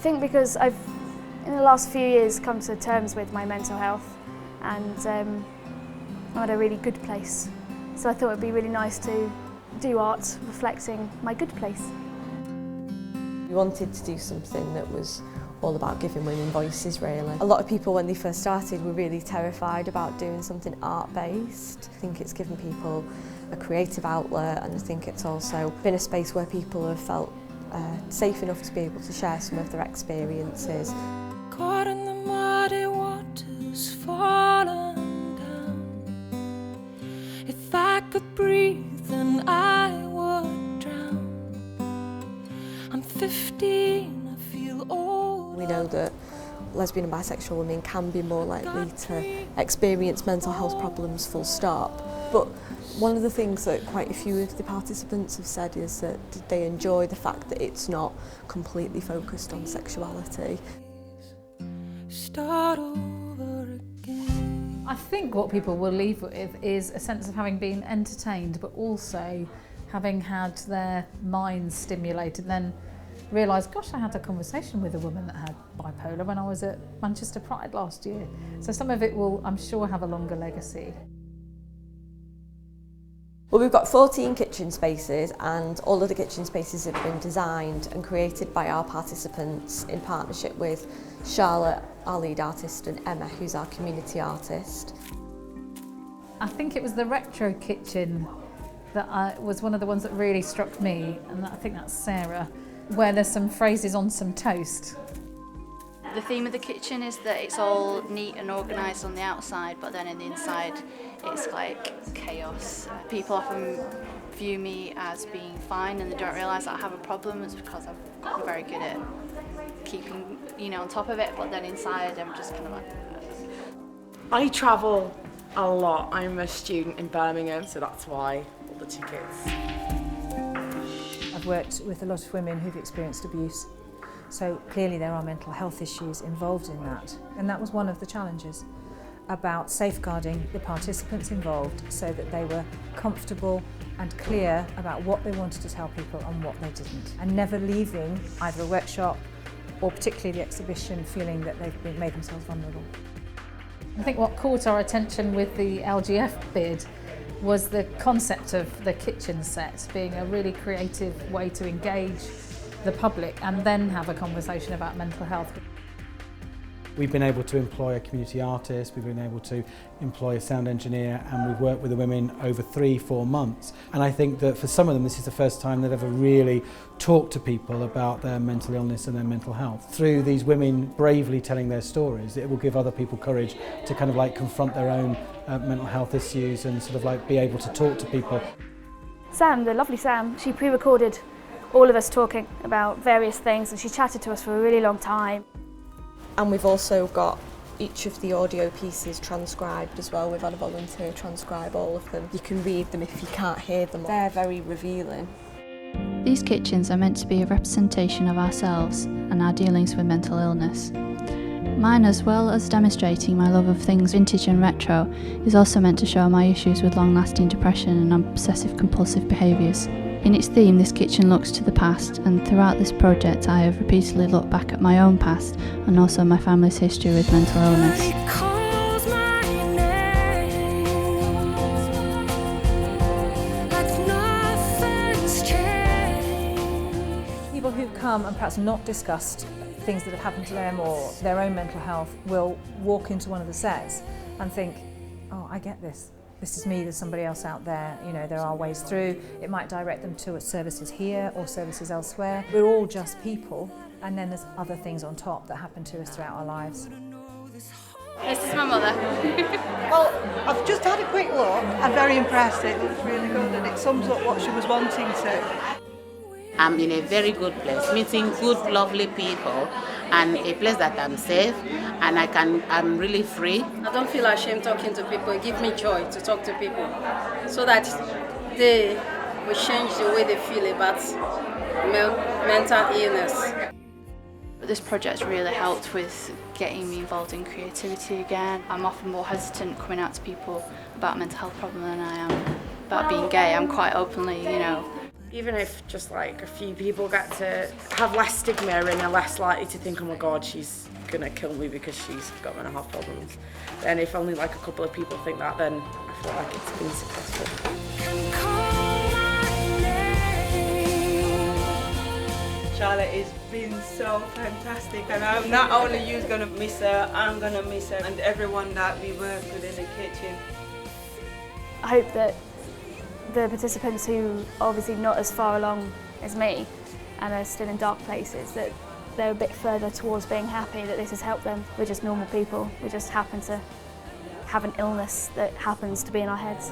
think because I've, in the last few years, come to terms with my mental health, and I'm at a really good place. So I thought it'd be really nice to do art reflecting my good place. We wanted to do something that was all about giving women voices, really. A lot of people, when they first started, were really terrified about doing something art-based. I think it's given people a creative outlet, and I think it's also been a space where people have felt safe enough to be able to share some of their experiences. Caught in the muddy waters, falling down. If I could breathe, then I would drown. I'm 15, I feel old. We know that lesbian and bisexual women can be more likely to experience mental health problems, full stop. But one of the things that quite a few of the participants have said is that they enjoy the fact that it's not completely focused on sexuality. Start over again. I think what people will leave with is a sense of having been entertained, but also having had their minds stimulated, and then realise, gosh, I had a conversation with a woman that had bipolar when I was at Manchester Pride last year. So some of it will, I'm sure, have a longer legacy. Well, we've got 14 kitchen spaces, and all of the kitchen spaces have been designed and created by our participants in partnership with Charlotte, our lead artist, and Emma, who's our community artist. I think it was the retro kitchen that was one of the ones that really struck me, and I think that's Sarah, where there's some phrases on some toast. The theme of the kitchen is that it's all neat and organised on the outside, but then in the inside it's like chaos. People often view me as being fine and they don't realise that I have a problem. It's because I've gotten very good at keeping, on top of it, but then inside I'm just kind of like... I travel a lot. I'm a student in Birmingham, so that's why all the tickets. I've worked with a lot of women who've experienced abuse. So clearly there are mental health issues involved in that. And that was one of the challenges, about safeguarding the participants involved so that they were comfortable and clear about what they wanted to tell people and what they didn't. And never leaving either a workshop or particularly the exhibition feeling that they've made themselves vulnerable. I think what caught our attention with the LGF bid was the concept of the kitchen set being a really creative way to engage the public and then have a conversation about mental health. We've been able to employ a community artist, we've been able to employ a sound engineer, and we've worked with the women over 3-4 months. And I think that for some of them this is the first time they've ever really talked to people about their mental illness and their mental health. Through these women bravely telling their stories, it will give other people courage to kind of like confront their own mental health issues and sort of like be able to talk to people. Sam, the lovely Sam, she pre-recorded all of us talking about various things, and she chatted to us for a really long time. And we've also got each of the audio pieces transcribed as well. We've had a volunteer transcribe all of them. You can read them if you can't hear them. They're very revealing. These kitchens are meant to be a representation of ourselves and our dealings with mental illness. Mine, as well as demonstrating my love of things vintage and retro, is also meant to show my issues with long-lasting depression and obsessive-compulsive behaviours. In its theme, this kitchen looks to the past, and throughout this project I have repeatedly looked back at my own past and also my family's history with mental illness. People who come and perhaps not discussed things that have happened to them or their own mental health will walk into one of the sets and think, oh, I get this. This is me, there's somebody else out there, there are ways through. It might direct them to services here or services elsewhere. We're all just people, and then there's other things on top that happen to us throughout our lives. This is my mother. Well, I've just had a quick look. I'm very impressed. It looks really good and it sums up what she was wanting to. I'm in a very good place, meeting good, lovely people, and a place that I'm safe, and I'm really free. I don't feel ashamed talking to people. It gives me joy to talk to people, so that they will change the way they feel about mental illness. This project really helped with getting me involved in creativity again. I'm often more hesitant coming out to people about a mental health problem than I am about being gay. I'm quite openly, Even if just like a few people get to have less stigma and are less likely to think, oh my God, she's gonna kill me because she's got mental health problems. Then if only like a couple of people think that, then I feel like it's been successful. Charlotte has been so fantastic, and I'm not only you gonna miss her, I'm gonna miss her, and everyone that we work with in the kitchen. I hope that the participants who are obviously not as far along as me and are still in dark places, that they're a bit further towards being happy, that this has helped them. We're just normal people. We just happen to have an illness that happens to be in our heads.